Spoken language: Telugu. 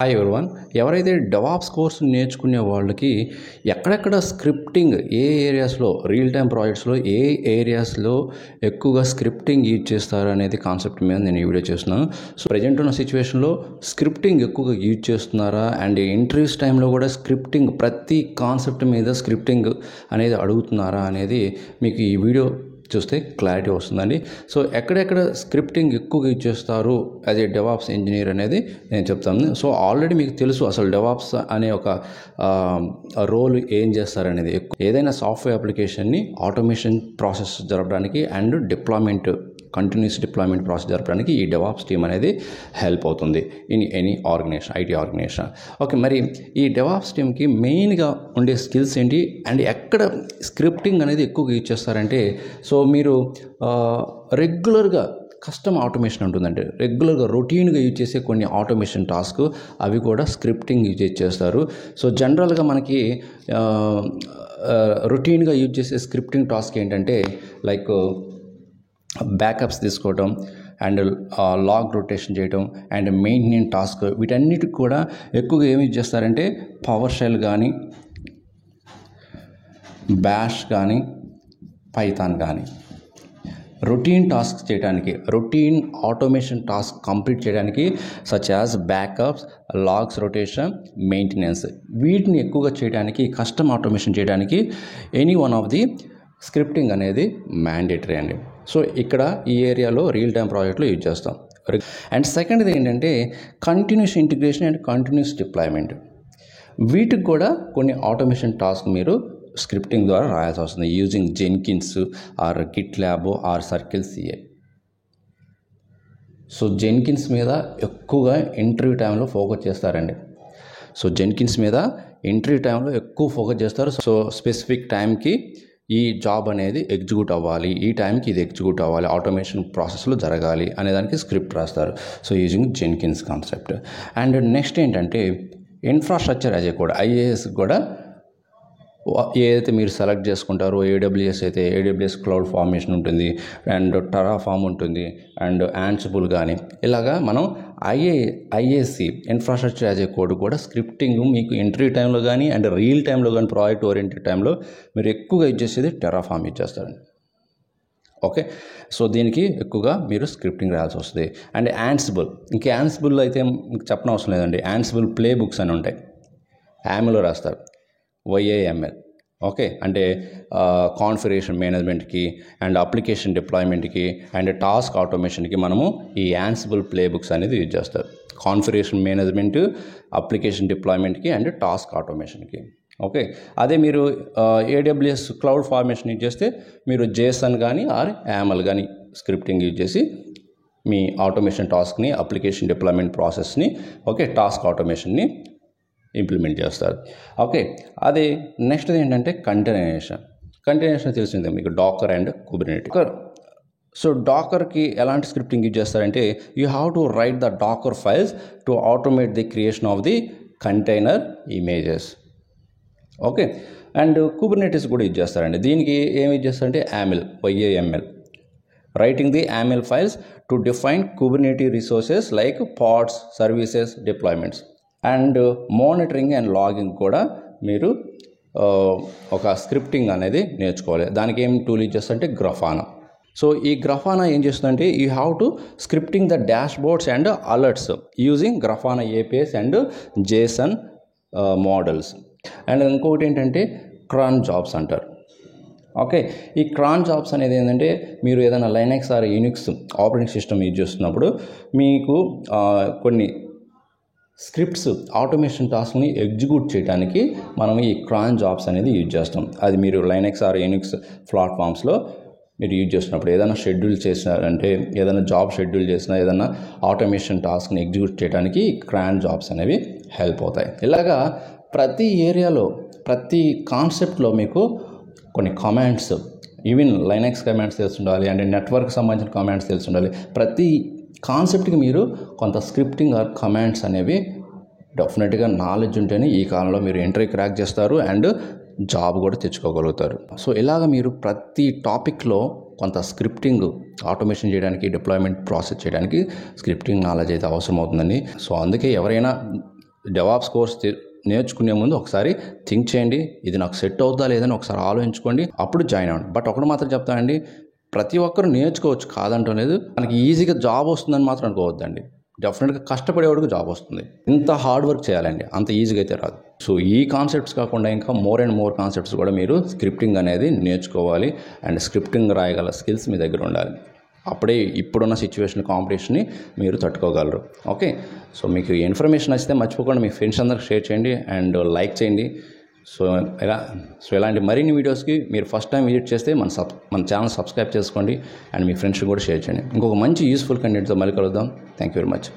Hi everyone. ఎవరైతే డెవాప్స్ కోర్సు నేర్చుకునే వాళ్ళకి ఎక్కడెక్కడ స్క్రిప్టింగ్ ఏ ఏరియాస్లో రియల్ టైమ్ ప్రాజెక్ట్స్లో ఏ ఏరియాస్లో ఎక్కువగా స్క్రిప్టింగ్ యూజ్ చేస్తారు అనేది కాన్సెప్ట్ మీద నేను ఈ వీడియో చేస్తున్నాను. సో ప్రజెంట్ ఉన్న సిచ్యువేషన్లో స్క్రిప్టింగ్ ఎక్కువగా యూజ్ చేస్తున్నారా అండ్ ఇంటర్వ్యూస్ టైంలో కూడా స్క్రిప్టింగ్ ప్రతి కాన్సెప్ట్ మీద స్క్రిప్టింగ్ అనేది అడుగుతున్నారా అనేది మీకు ఈ వీడియో చూస్తే క్లారిటీ వస్తుందండి. సో ఎక్కడెక్కడ స్క్రిప్టింగ్ ఎక్కువగా యూజ్ చేస్తారు యాజ్ ఏ డెవాప్స్ ఇంజనీర్ అనేది నేను చెప్తాను. సో ఆల్రెడీ మీకు తెలుసు అసలు డెవాప్స్ అనే ఒక రోల్ ఏం చేస్తారనేది. ఏదైనా సాఫ్ట్వేర్ అప్లికేషన్ని ఆటోమేషన్ ప్రాసెస్ జరపడానికి and deployment continuous deployment process జరపడానికి ఈ డెవాప్స్ టీమ్ అనేది హెల్ప్ అవుతుంది in any organization, IT organization. Okay, మరి ఈ డెవాప్స్ టీమ్కి మెయిన్గా ఉండే స్కిల్స్ ఏంటి అండ్ ఎక్కడ స్క్రిప్టింగ్ అనేది ఎక్కువగా యూజ్ చేస్తారంటే, సో మీరు రెగ్యులర్గా కస్టమ్ ఆటోమేషన్ ఉంటుందంటే రెగ్యులర్గా రొటీన్గా యూజ్ చేసే కొన్ని ఆటోమేషన్ టాస్క్ అవి కూడా స్క్రిప్టింగ్ యూజ్ చేస్తారు. సో జనరల్గా మనకి రొటీన్గా యూజ్ చేసే స్క్రిప్టింగ్ టాస్క్ ఏంటంటే లైక్ బ్యాకప్స్ తీసుకోవటం అండ్ లాగ్ రొటేషన్ చేయటం అండ్ మెయింటెనెన్స్ టాస్క్, వీటన్నిటికి కూడా ఎక్కువగా ఏమి యూజ్ చేస్తారంటే పవర్ షెల్ కానీ బ్యాష్ కానీ పైథాన్ కానీ రొటీన్ టాస్క్ చేయడానికి, రొటీన్ ఆటోమేషన్ టాస్క్ కంప్లీట్ చేయడానికి such as backups, logs rotation, maintenance, వీటిని ఎక్కువగా చేయడానికి కస్టమ్ ఆటోమేషన్ చేయడానికి any one of the scripting అనేది మ్యాండేటరీ అండి. సో ఇక్కడ ఈ ఏరియాలో రియల్ టైమ్ ప్రాజెక్ట్లో యూజ్ చేస్తాం. అండ్ సెకండ్ది ఏంటంటే continuous integration and continuous deployment, వీటికి కూడా కొన్ని ఆటోమేషన్ టాస్క్ మీరు స్క్రిప్టింగ్ ద్వారా రాయాల్సి వస్తుంది using Jenkins or GitLab or Circle CI. So Jenkins మీద ఎక్కువగా ఇంటర్వ్యూ టైంలో ఫోకస్ చేస్తారండి. సో జెన్కిన్స్ మీద ఇంటర్వ్యూ టైంలో ఎక్కువ ఫోకస్ చేస్తారు. సో స్పెసిఫిక్ టైంకి ఈ జాబ్ అనేది ఎగ్జిక్యూట్ అవ్వాలి, ఈ టైంకి ఇది ఎగ్జిక్యూట్ అవ్వాలి, ఆటోమేషన్ ప్రాసెస్లో జరగాలి అనేదానికి స్క్రిప్ట్ రాస్తారు. So using Jenkins concept. And next ఏంటంటే infrastructure as a code, IAS కూడా ఏదైతే మీరు సెలెక్ట్ చేసుకుంటారో, ఏడబ్ల్యూఎస్ అయితే ఏడబ్ల్యూఎస్ క్లౌడ్ ఫార్మేషన్ ఉంటుంది అండ్ టెరాఫార్మ్ ఉంటుంది అండ్ యాన్సిబుల్ కానీ ఇలాగా మనం IAC infrastructure as a code కూడా స్క్రిప్టింగ్ మీకు ఇంటర్వ్యూ టైంలో కానీ అండ్ రియల్ టైంలో కానీ ప్రాజెక్ట్ ఓరియంటెడ్ టైంలో మీరు ఎక్కువగా యూజ్ చేసేది టెరాఫార్మ్ యూజ్ చేస్తారండి. ఓకే, సో దీనికి ఎక్కువగా మీరు స్క్రిప్టింగ్ రాయాల్సి వస్తుంది. అండ్ యాన్సిబుల్, ఇంకా యాన్సిబుల్ అయితే మీకు చెప్పనవసరం అవసరం లేదండి. యాన్సిబుల్ ప్లే బుక్స్ అని ఉంటాయి, యామ్లో రాస్తారు, YAML. ఓకే, అంటే కాన్ఫిగరేషన్ మేనేజ్మెంట్కి అండ్ అప్లికేషన్ డిప్లాయ్మెంట్కి అండ్ టాస్క్ ఆటోమేషన్కి మనము ఈ యాన్సిబుల్ ప్లే బుక్స్ అనేది యూజ్ చేస్తారు. కాన్ఫిగరేషన్ మేనేజ్మెంట్, అప్లికేషన్ డిప్లాయ్మెంట్కి అండ్ టాస్క్ ఆటోమేషన్కి. ఓకే, అదే మీరు AWS క్లౌడ్ ఫార్మేషన్ యూజ్ చేస్తే మీరు JSON కానీ ఆర్ YAML కానీ స్క్రిప్టింగ్ యూజ్ చేసి మీ ఆటోమేషన్ టాస్క్ని, అప్లికేషన్ డిప్లాయ్మెంట్ ప్రాసెస్ని, ఓకే, టాస్క్ ఆటోమేషన్ని ఇంప్లిమెంట్ చేస్తారు. ఓకే, అదే నెక్స్ట్ ఏంటంటే కంటైనరేషన్. కంటైనరేషన్ తెలిసిందే మీకు, డాకర్ అండ్ కుబర్నెటిస్. సో డాకర్కి ఎలాంటి స్క్రిప్టింగ్ యూజ్ చేస్తారంటే you have to write the Docker files to automate the creation of the container images. Okay, and Kubernetes కూడా యూజ్ చేస్తారండి. దీనికి ఏమి యూజ్ చేస్తారంటే YAML, writing the YAML files to define Kubernetes resources like pods, services, deployments. And monitoring and logging కూడా మీరు ఒక స్క్రిప్టింగ్ అనేది నేర్చుకోవాలి. దానికి ఏం టూల్ యూజ్ చేస్తారంటే గ్రఫానా. సో ఈ గ్రఫానా ఏం చేస్తుందంటే you have to scripting the dashboards and alerts using Grafana APIs and JSON మోడల్స్. అండ్ ఇంకొకటి ఏంటంటే క్రాన్ జాబ్స్ అంటారు. ఓకే, ఈ క్రాన్ జాబ్స్ అనేది ఏంటంటే మీరు ఏదైనా Linux or Unix operating system use చేస్తున్నప్పుడు మీకు కొన్ని స్క్రిప్ట్స్ ఆటోమేషన్ టాస్క్ని ఎగ్జిక్యూట్ చేయడానికి మనం ఈ క్రాన్ జాబ్స్ అనేది యూజ్ చేస్తాం. అది మీరు లైనక్స్ ఆర్ యూనిక్స్ ప్లాట్ఫామ్స్లో మీరు యూజ్ చేసినప్పుడు ఏదైనా షెడ్యూల్ చేసినారంటే, ఏదైనా జాబ్ షెడ్యూల్ చేసినా, ఏదైనా ఆటోమేషన్ టాస్క్ని ఎగ్జిక్యూట్ చేయడానికి క్రాన్ జాబ్స్ అనేవి హెల్ప్ అవుతాయి. ఇలాగా ప్రతి ఏరియాలో, ప్రతి కాన్సెప్ట్లో మీకు కొన్ని కమాండ్స్, ఈవెన్ లైనక్స్ కమాండ్స్ తెలిసి ఉండాలి అండ్ నెట్వర్క్ సంబంధించిన కమాండ్స్ తెలిసి ఉండాలి. ప్రతి కాన్సెప్ట్కి మీరు కొంత స్క్రిప్టింగ్ ఆర్ కమాండ్స్ అనేవి డెఫినెట్గా నాలెడ్జ్ ఉంటేనే ఈ కాలంలో మీరు ఇంటర్వ్యూ క్రాక్ చేస్తారు అండ్ జాబ్ కూడా తెచ్చుకోగలుగుతారు. సో ఇలాగ మీరు ప్రతి టాపిక్లో కొంత స్క్రిప్టింగ్ ఆటోమేషన్ చేయడానికి, డిప్లాయ్మెంట్ ప్రాసెస్ చేయడానికి స్క్రిప్టింగ్ నాలెడ్జ్ అయితే అవసరం అవుతుందండి. సో అందుకే ఎవరైనా డెవాప్స్ కోర్స్ నేర్చుకునే ముందు ఒకసారి థింక్ చేయండి, ఇది నాకు సెట్ అవుతుందా లేదని ఒకసారి ఆలోచించుకోండి, అప్పుడు జాయిన్ అవ్వండి. బట్ ఒకటి మాత్రం చెప్తానండి, ప్రతి ఒక్కరు నేర్చుకోవచ్చు, కాదంటం లేదు. మనకి ఈజీగా జాబ్ వస్తుందని మాత్రం అనుకోవద్దండి. డెఫినెట్గా కష్టపడేవాడికి జాబ్ వస్తుంది. ఇంత హార్డ్ వర్క్ చేయాలండి, అంత ఈజీగా అయితే రాదు. సో ఈ కాన్సెప్ట్స్ కాకుండా ఇంకా మోర్ అండ్ మోర్ కాన్సెప్ట్స్ కూడా మీరు స్క్రిప్టింగ్ అనేది నేర్చుకోవాలి. అండ్ స్క్రిప్టింగ్ రాయగల స్కిల్స్ మీ దగ్గర ఉండాలి. అప్పుడే ఇప్పుడున్న సిచ్యువేషన్ కాంపిటీషన్ని మీరు తట్టుకోగలరు. ఓకే, సో మీకు ఇన్ఫర్మేషన్ నచ్చితే మర్చిపోకుండా మీ ఫ్రెండ్స్ అందరికి షేర్ చేయండి అండ్ లైక్ చేయండి. సో ఇలాంటి మరిన్ని వీడియోస్కి మీరు ఫస్ట్ టైం విజిట్ చేస్తే మన ఛానల్ సబ్స్క్రైబ్ చేసుకోండి అండ్ మీ ఫ్రెండ్స్కి కూడా షేర్ చేయండి. ఇంకొక మంచి యూస్ఫుల్ కంటెంట్తో మళ్ళీ కలుద్దాం. Thank you very much.